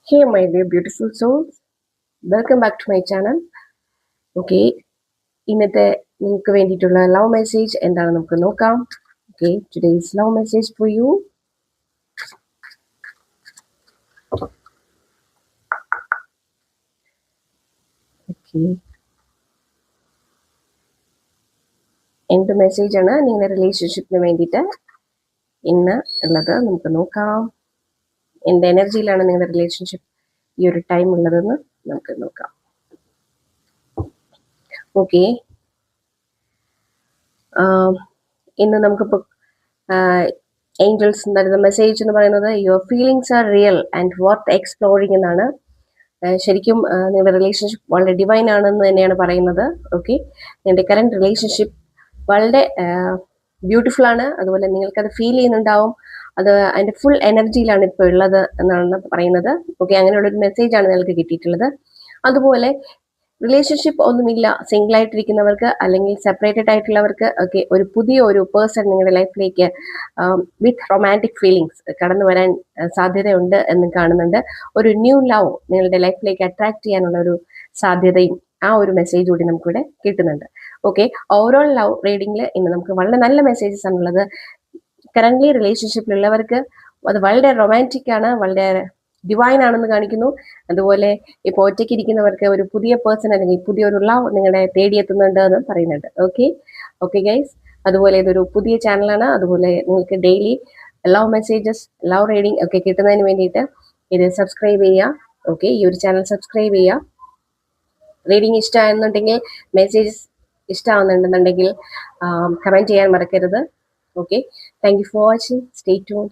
Hey, my dear beautiful souls, welcome back to my channel. Okay, ഇന്നത്തെ നിങ്ങൾക്ക് വേണ്ടിയിട്ടുള്ള love message എന്താണ് നമുക്ക് നോക്കാം. Okay, today's love message for you. Okay, എന്ത് മെസ്സേജ് ആണ് നിങ്ങളുടെ റിലേഷൻഷിപ്പിന് വേണ്ടിയിട്ട് ഇന്ന് ഉള്ളത് നമുക്ക് നോക്കാം. എന്ത് എനർജിയിലാണ് നിങ്ങളുടെ റിലേഷൻഷിപ്പ് ഈ ഒരു ടൈം ഉള്ളതെന്ന് നമുക്ക് നോക്കാം. ഓക്കെ, ഇന്ന് നമുക്കിപ്പോൾ ഏഞ്ചൽസ് തരുന്ന മെസ്സേജ് എന്ന് പറയുന്നത് your feelings are real and worth exploring എന്നാണ്. ശരിക്കും നിങ്ങളുടെ റിലേഷൻഷിപ്പ് വളരെ ഡിവൈൻ ആണെന്ന് തന്നെയാണ് പറയുന്നത്. ഓക്കെ, നിങ്ങളുടെ കറണ്ട് റിലേഷൻഷിപ്പ് വളരെ ബ്യൂട്ടിഫുൾ ആണ്. അതുപോലെ നിങ്ങൾക്കത് ഫീൽ ചെയ്യുന്നുണ്ടാവും. അത് അതിൻ്റെ ഫുൾ എനർജിയിലാണ് ഇപ്പോൾ ഉള്ളത് എന്നാണ് പറയുന്നത്. ഓക്കെ, അങ്ങനെയുള്ളൊരു മെസ്സേജാണ് നിങ്ങൾക്ക് കിട്ടിയിട്ടുള്ളത്. അതുപോലെ റിലേഷൻഷിപ്പ് ഒന്നുമില്ല, സിംഗിൾ ആയിട്ടിരിക്കുന്നവർക്ക് അല്ലെങ്കിൽ സെപ്പറേറ്റഡ് ആയിട്ടുള്ളവർക്ക് ഒക്കെ ഒരു പുതിയ ഒരു പേഴ്സൺ നിങ്ങളുടെ ലൈഫിലേക്ക് വിത്ത് റൊമാൻറ്റിക് ഫീലിങ്സ് കടന്നു വരാൻ സാധ്യതയുണ്ട് എന്ന് കാണുന്നുണ്ട്. ഒരു ന്യൂ ലവ് നിങ്ങളുടെ ലൈഫിലേക്ക് അട്രാക്ട് ചെയ്യാനുള്ള ഒരു സാധ്യതയും ആ ഒരു മെസ്സേജ് കൂടി നമുക്കിവിടെ കിട്ടുന്നുണ്ട്. ഓക്കെ, ഓവറോൾ ലവ് റീഡിങ്ങിൽ ഇന്ന് നമുക്ക് വളരെ നല്ല മെസ്സേജസ് ആണുള്ളത്. കറന്റ് റിലേഷൻഷിപ്പിലുള്ളവർക്ക് അത് വളരെ റൊമാൻറ്റിക് ആണ്, വളരെ ഡിവൈൻ ആണെന്ന് കാണിക്കുന്നു. അതുപോലെ ഇപ്പോൾ ഒറ്റയ്ക്ക് ഇരിക്കുന്നവർക്ക് ഒരു പുതിയ പേഴ്സൺ അല്ലെങ്കിൽ പുതിയൊരു ലവ് നിങ്ങളെ തേടിയെത്തുന്നുണ്ട് എന്ന് പറയുന്നുണ്ട്. ഓക്കെ ഗൈസ്, അതുപോലെ ഇതൊരു പുതിയ ചാനലാണ്. അതുപോലെ നിങ്ങൾക്ക് daily love messages, love reading ഒക്കെ കിട്ടുന്നതിന് വേണ്ടിയിട്ട് ഇത് സബ്സ്ക്രൈബ് ചെയ്യുക. ഓക്കെ, ഈ ഒരു ചാനൽ സബ്സ്ക്രൈബ് ചെയ്യുക. റീഡിങ് ഇഷ്ടമാണെന്നുണ്ടെങ്കിൽ, മെസ്സേജസ് ഇഷ്ടമാവുന്നുണ്ടെന്നുണ്ടെങ്കിൽ കമൻറ്റ് ചെയ്യാൻ മറക്കരുത്. Okay, thank you for watching. Stay tuned.